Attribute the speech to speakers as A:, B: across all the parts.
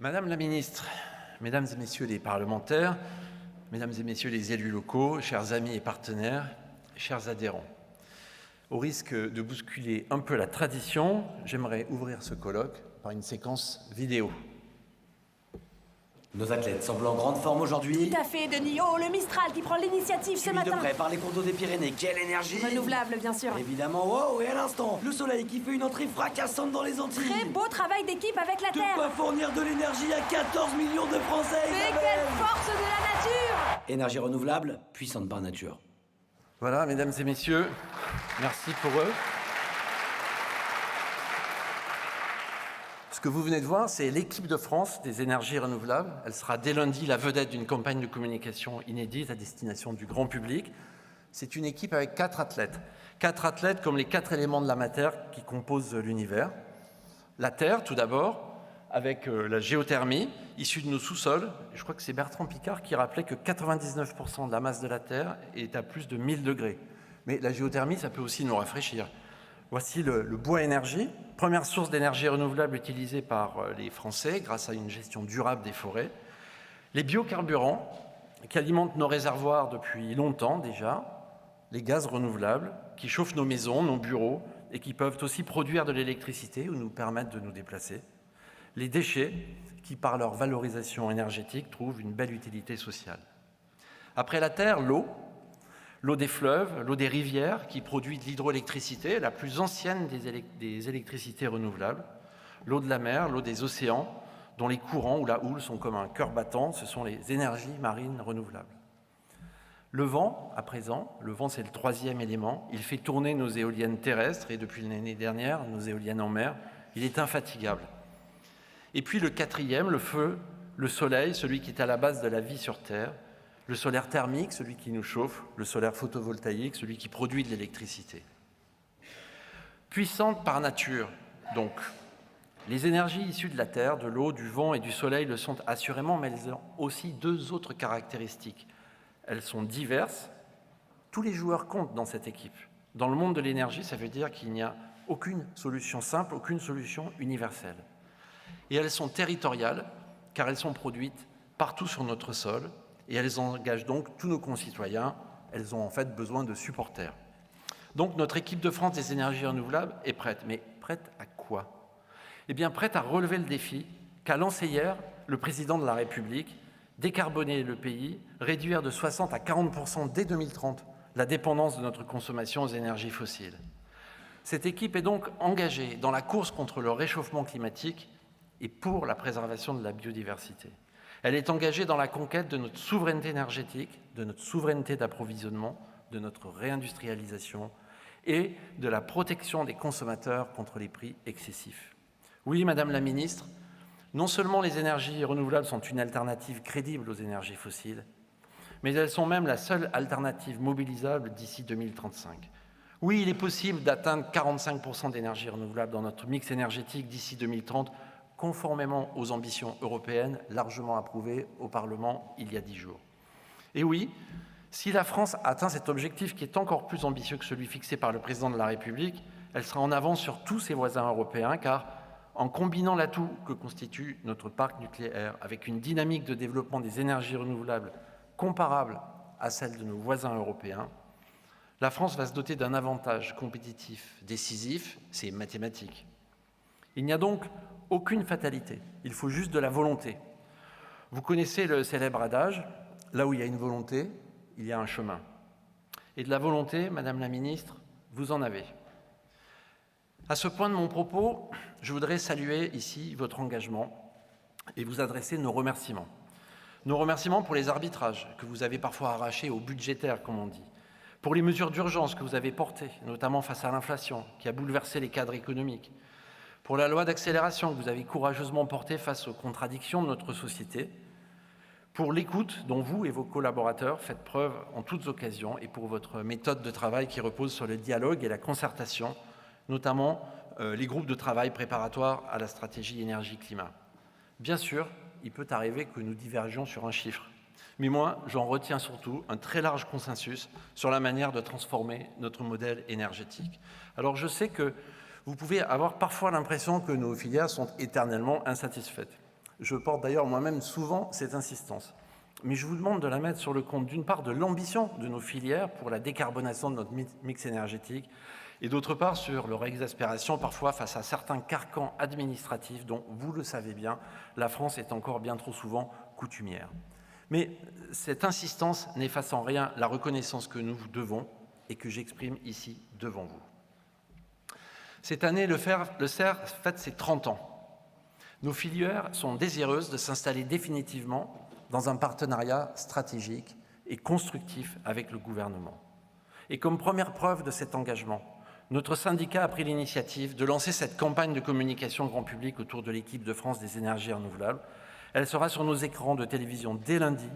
A: Madame la ministre, mesdames et messieurs les parlementaires, mesdames et messieurs les élus locaux, chers amis et partenaires, chers adhérents, au risque de bousculer un peu la tradition, j'aimerais ouvrir ce colloque par une séquence vidéo.
B: Nos athlètes semblent en grande forme aujourd'hui.
C: Tout à fait, Denis. Oh, le Mistral qui prend l'initiative ce
B: Suivi
C: matin.
B: de près par les cours d'eau des Pyrénées. Quelle énergie!
C: Renouvelable, bien sûr.
B: Évidemment, wow, et à l'instant, le soleil qui fait une entrée fracassante dans les Antilles.
C: Très beau travail d'équipe avec la
B: De
C: Terre.
B: quoi fournir de l'énergie à 14 millions de Français,
C: Mais
B: Isabelle.
C: quelle force de la nature!
B: Énergie renouvelable, puissante par nature.
A: Voilà, mesdames et messieurs, merci pour eux. Ce que vous venez de voir, c'est l'équipe de France des énergies renouvelables. Elle sera dès lundi la vedette d'une campagne de communication inédite à destination du grand public. C'est une équipe avec 4 athlètes. 4 athlètes comme les 4 éléments de la matière qui composent l'univers. La Terre, tout d'abord, avec la géothermie, issue de nos sous-sols. Je crois que c'est Bertrand Piccard qui rappelait que 99% de la masse de la Terre est à plus de 1000 degrés. Mais la géothermie, ça peut aussi nous rafraîchir. Voici le bois énergie, première source d'énergie renouvelable utilisée par les Français grâce à une gestion durable des forêts. Les biocarburants qui alimentent nos réservoirs depuis longtemps déjà. Les gaz renouvelables qui chauffent nos maisons, nos bureaux et qui peuvent aussi produire de l'électricité ou nous permettre de nous déplacer. Les déchets qui, par leur valorisation énergétique, trouvent une belle utilité sociale. Après la terre, l'eau des fleuves, l'eau des rivières qui produit de l'hydroélectricité, la plus ancienne des électricités renouvelables, l'eau de la mer, l'eau des océans, dont les courants ou la houle sont comme un cœur battant, ce sont les énergies marines renouvelables. Le vent, à présent, le vent c'est le 3e élément, il fait tourner nos éoliennes terrestres et depuis l'année dernière, nos éoliennes en mer, il est infatigable. Et puis le 4e, le feu, le soleil, celui qui est à la base de la vie sur Terre, le solaire thermique, celui qui nous chauffe, le solaire photovoltaïque, celui qui produit de l'électricité. Puissantes par nature, donc, les énergies issues de la Terre, de l'eau, du vent et du soleil le sont assurément, mais elles ont aussi 2 autres caractéristiques. Elles sont diverses, tous les joueurs comptent dans cette équipe. Dans le monde de l'énergie, ça veut dire qu'il n'y a aucune solution simple, aucune solution universelle. Et elles sont territoriales, car elles sont produites partout sur notre sol, et elles engagent donc tous nos concitoyens. Elles ont en fait besoin de supporters. Donc notre équipe de France des énergies renouvelables est prête. Mais prête à quoi? Eh bien prête à relever le défi qu'a lancé hier le président de la République, décarboner le pays, réduire de 60 à 40% dès 2030 la dépendance de notre consommation aux énergies fossiles. Cette équipe est donc engagée dans la course contre le réchauffement climatique et pour la préservation de la biodiversité. Elle est engagée dans la conquête de notre souveraineté énergétique, de notre souveraineté d'approvisionnement, de notre réindustrialisation et de la protection des consommateurs contre les prix excessifs. Oui, Madame la Ministre, non seulement les énergies renouvelables sont une alternative crédible aux énergies fossiles, mais elles sont même la seule alternative mobilisable d'ici 2035. Oui, il est possible d'atteindre 45% d'énergie renouvelable dans notre mix énergétique d'ici 2030, conformément aux ambitions européennes largement approuvées au Parlement il y a 10 jours. Et oui, si la France atteint cet objectif qui est encore plus ambitieux que celui fixé par le président de la République, elle sera en avance sur tous ses voisins européens, car en combinant l'atout que constitue notre parc nucléaire avec une dynamique de développement des énergies renouvelables comparable à celle de nos voisins européens, la France va se doter d'un avantage compétitif décisif, c'est mathématique. Il n'y a donc aucune fatalité, il faut juste de la volonté. Vous connaissez le célèbre adage, là où il y a une volonté, il y a un chemin. Et de la volonté, Madame la Ministre, vous en avez. À ce point de mon propos, je voudrais saluer ici votre engagement et vous adresser nos remerciements. Nos remerciements pour les arbitrages que vous avez parfois arrachés au budgétaire, comme on dit, pour les mesures d'urgence que vous avez portées, notamment face à l'inflation, qui a bouleversé les cadres économiques, pour la loi d'accélération que vous avez courageusement portée face aux contradictions de notre société, pour l'écoute dont vous et vos collaborateurs faites preuve en toutes occasions et pour votre méthode de travail qui repose sur le dialogue et la concertation, notamment les groupes de travail préparatoires à la stratégie énergie-climat. Bien sûr, il peut arriver que nous divergions sur un chiffre, mais moi, j'en retiens surtout un très large consensus sur la manière de transformer notre modèle énergétique. Alors je sais que vous pouvez avoir parfois l'impression que nos filières sont éternellement insatisfaites. Je porte d'ailleurs moi-même souvent cette insistance. Mais je vous demande de la mettre sur le compte, d'une part, de l'ambition de nos filières pour la décarbonation de notre mix énergétique, et d'autre part, sur leur exaspération parfois face à certains carcans administratifs dont, vous le savez bien, la France est encore bien trop souvent coutumière. Mais cette insistance n'efface en rien la reconnaissance que nous vous devons et que j'exprime ici devant vous. Cette année, le CER fête ses 30 ans. Nos filières sont désireuses de s'installer définitivement dans un partenariat stratégique et constructif avec le gouvernement. Et comme première preuve de cet engagement, notre syndicat a pris l'initiative de lancer cette campagne de communication grand public autour de l'équipe de France des énergies renouvelables. Elle sera sur nos écrans de télévision dès lundi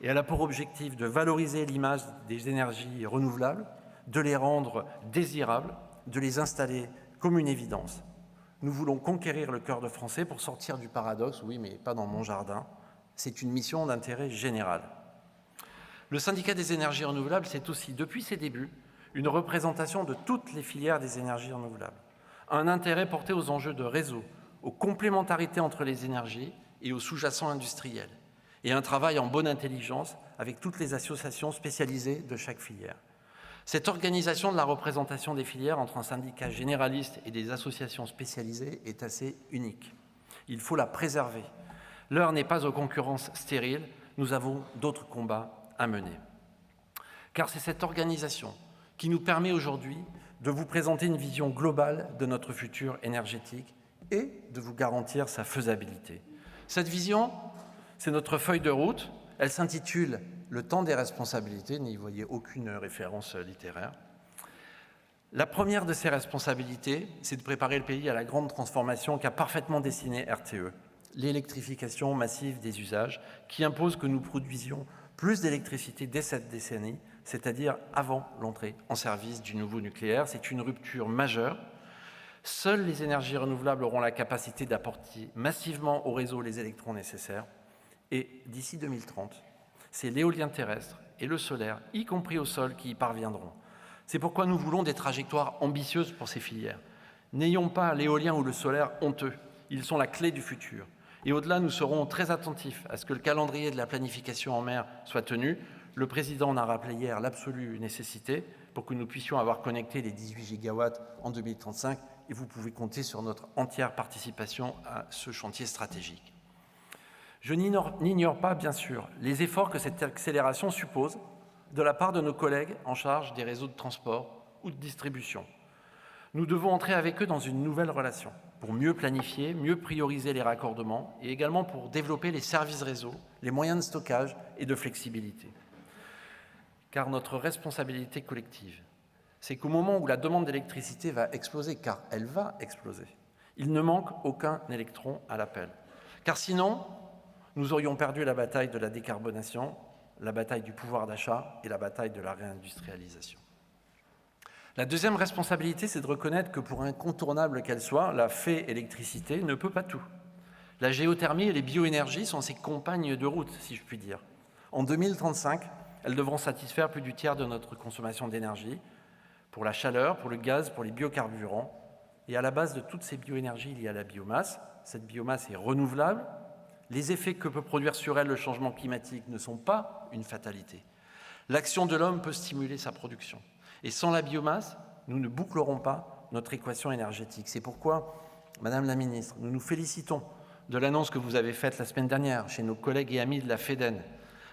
A: et elle a pour objectif de valoriser l'image des énergies renouvelables, de les rendre désirables, de les installer comme une évidence. Nous voulons conquérir le cœur de Français pour sortir du paradoxe, oui, mais pas dans mon jardin. C'est une mission d'intérêt général. Le syndicat des énergies renouvelables, c'est aussi, depuis ses débuts, une représentation de toutes les filières des énergies renouvelables. Un intérêt porté aux enjeux de réseau, aux complémentarités entre les énergies et aux sous-jacents industriels, et un travail en bonne intelligence avec toutes les associations spécialisées de chaque filière. Cette organisation de la représentation des filières entre un syndicat généraliste et des associations spécialisées est assez unique. Il faut la préserver. L'heure n'est pas aux concurrences stériles, nous avons d'autres combats à mener. Car c'est cette organisation qui nous permet aujourd'hui de vous présenter une vision globale de notre futur énergétique et de vous garantir sa faisabilité. Cette vision, c'est notre feuille de route. Elle s'intitule « Le temps des responsabilités », n'y voyez aucune référence littéraire. La première de ces responsabilités, c'est de préparer le pays à la grande transformation qu'a parfaitement dessinée RTE, l'électrification massive des usages, qui impose que nous produisions plus d'électricité dès cette décennie, c'est-à-dire avant l'entrée en service du nouveau nucléaire. C'est une rupture majeure. Seules les énergies renouvelables auront la capacité d'apporter massivement au réseau les électrons nécessaires. Et d'ici 2030, c'est l'éolien terrestre et le solaire, y compris au sol, qui y parviendront. C'est pourquoi nous voulons des trajectoires ambitieuses pour ces filières. N'ayons pas l'éolien ou le solaire honteux. Ils sont la clé du futur. Et au-delà, nous serons très attentifs à ce que le calendrier de la planification en mer soit tenu. Le président en a rappelé hier l'absolue nécessité pour que nous puissions avoir connecté les 18 gigawatts en 2035 et vous pouvez compter sur notre entière participation à ce chantier stratégique. Je n'ignore pas, bien sûr, les efforts que cette accélération suppose de la part de nos collègues en charge des réseaux de transport ou de distribution. Nous devons entrer avec eux dans une nouvelle relation pour mieux planifier, mieux prioriser les raccordements et également pour développer les services réseau, les moyens de stockage et de flexibilité. Car notre responsabilité collective, c'est qu'au moment où la demande d'électricité va exploser, car elle va exploser, il ne manque aucun électron à l'appel. Car sinon, nous aurions perdu la bataille de la décarbonation, la bataille du pouvoir d'achat et la bataille de la réindustrialisation. La deuxième responsabilité, c'est de reconnaître que pour incontournable qu'elle soit, la fée électricité ne peut pas tout. La géothermie et les bioénergies sont ses compagnes de route, si je puis dire. En 2035, elles devront satisfaire plus du tiers de notre consommation d'énergie, pour la chaleur, pour le gaz, pour les biocarburants. Et à la base de toutes ces bioénergies, il y a la biomasse. Cette biomasse est renouvelable. Les effets que peut produire sur elle le changement climatique ne sont pas une fatalité. L'action de l'homme peut stimuler sa production. Et sans la biomasse, nous ne bouclerons pas notre équation énergétique. C'est pourquoi, Madame la Ministre, nous nous félicitons de l'annonce que vous avez faite la semaine dernière chez nos collègues et amis de la FEDEN,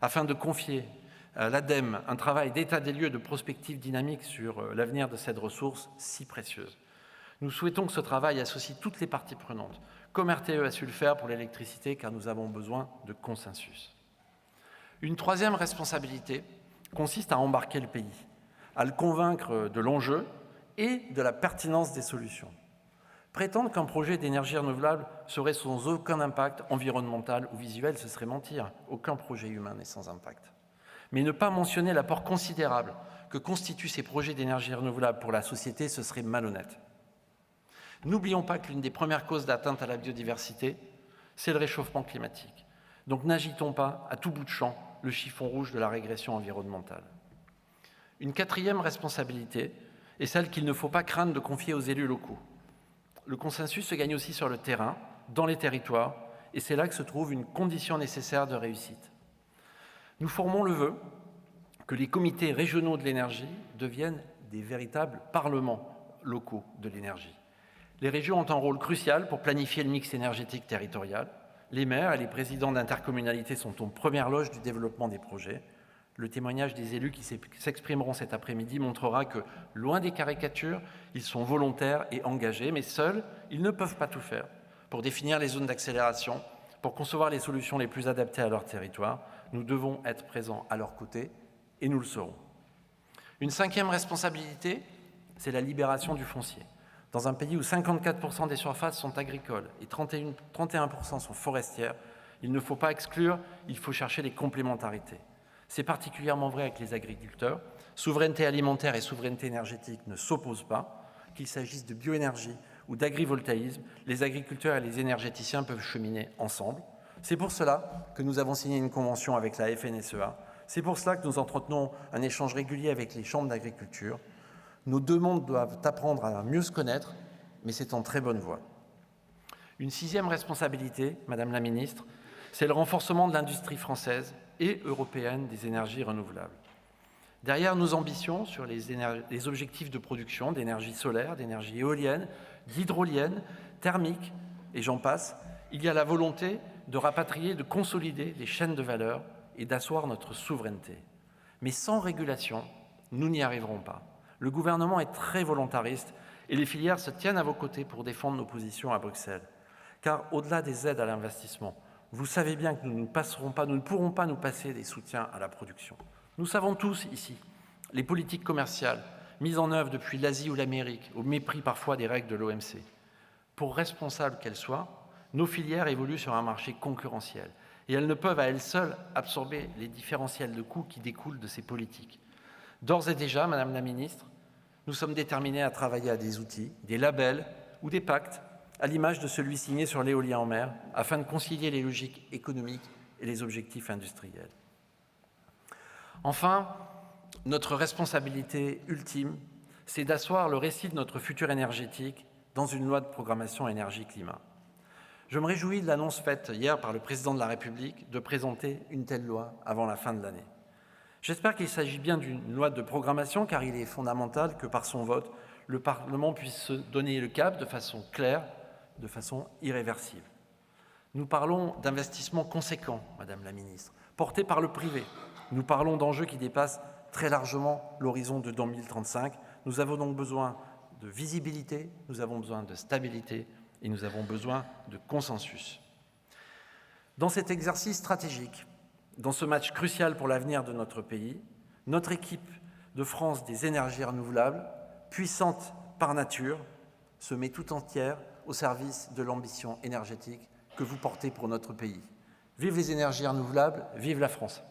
A: afin de confier à l'ADEME un travail d'état des lieux de prospective dynamique sur l'avenir de cette ressource si précieuse. Nous souhaitons que ce travail associe toutes les parties prenantes, comme RTE a su le faire pour l'électricité, car nous avons besoin de consensus. Une troisième responsabilité consiste à embarquer le pays, à le convaincre de l'enjeu et de la pertinence des solutions. Prétendre qu'un projet d'énergie renouvelable serait sans aucun impact environnemental ou visuel, ce serait mentir. Aucun projet humain n'est sans impact. Mais ne pas mentionner l'apport considérable que constituent ces projets d'énergie renouvelable pour la société, ce serait malhonnête. N'oublions pas que l'une des premières causes d'atteinte à la biodiversité, c'est le réchauffement climatique. Donc n'agitons pas à tout bout de champ le chiffon rouge de la régression environnementale. Une quatrième responsabilité est celle qu'il ne faut pas craindre de confier aux élus locaux. Le consensus se gagne aussi sur le terrain, dans les territoires, et c'est là que se trouve une condition nécessaire de réussite. Nous formons le vœu que les comités régionaux de l'énergie deviennent des véritables parlements locaux de l'énergie. Les régions ont un rôle crucial pour planifier le mix énergétique territorial. Les maires et les présidents d'intercommunalités sont aux premières loges du développement des projets. Le témoignage des élus qui s'exprimeront cet après-midi montrera que, loin des caricatures, ils sont volontaires et engagés, mais seuls, ils ne peuvent pas tout faire pour définir les zones d'accélération, pour concevoir les solutions les plus adaptées à leur territoire. Nous devons être présents à leur côté et nous le serons. Une cinquième responsabilité, c'est la libération du foncier. Dans un pays où 54% des surfaces sont agricoles et 31% sont forestières, il ne faut pas exclure, il faut chercher les complémentarités. C'est particulièrement vrai avec les agriculteurs. Souveraineté alimentaire et souveraineté énergétique ne s'opposent pas. Qu'il s'agisse de bioénergie ou d'agrivoltaïsme, les agriculteurs et les énergéticiens peuvent cheminer ensemble. C'est pour cela que nous avons signé une convention avec la FNSEA. C'est pour cela que nous entretenons un échange régulier avec les chambres d'agriculture. Nos deux mondes doivent apprendre à mieux se connaître, mais c'est en très bonne voie. Une sixième responsabilité, Madame la Ministre, c'est le renforcement de l'industrie française et européenne des énergies renouvelables. Derrière nos ambitions sur les objectifs de production d'énergie solaire, d'énergie éolienne, d'hydrolienne, thermique, et j'en passe, il y a la volonté de rapatrier, de consolider les chaînes de valeur et d'asseoir notre souveraineté. Mais sans régulation, nous n'y arriverons pas. Le gouvernement est très volontariste et les filières se tiennent à vos côtés pour défendre nos positions à Bruxelles. Car au-delà des aides à l'investissement, vous savez bien que nous ne pourrons pas nous passer des soutiens à la production. Nous savons tous ici les politiques commerciales mises en œuvre depuis l'Asie ou l'Amérique, au mépris parfois des règles de l'OMC. Pour responsables qu'elles soient, nos filières évoluent sur un marché concurrentiel et elles ne peuvent à elles seules absorber les différentiels de coûts qui découlent de ces politiques. D'ores et déjà, Madame la Ministre, nous sommes déterminés à travailler à des outils, des labels ou des pactes, à l'image de celui signé sur l'éolien en mer, afin de concilier les logiques économiques et les objectifs industriels. Enfin, notre responsabilité ultime, c'est d'asseoir le récit de notre futur énergétique dans une loi de programmation énergie-climat. Je me réjouis de l'annonce faite hier par le Président de la République de présenter une telle loi avant la fin de l'année. J'espère qu'il s'agit bien d'une loi de programmation, car il est fondamental que par son vote, le Parlement puisse se donner le cap de façon claire, de façon irréversible. Nous parlons d'investissements conséquents, Madame la Ministre, portés par le privé. Nous parlons d'enjeux qui dépassent très largement l'horizon de 2035. Nous avons donc besoin de visibilité, nous avons besoin de stabilité et nous avons besoin de consensus. Dans cet exercice stratégique, dans ce match crucial pour l'avenir de notre pays, notre équipe de France des énergies renouvelables, puissante par nature, se met tout entière au service de l'ambition énergétique que vous portez pour notre pays. Vive les énergies renouvelables, vive la France!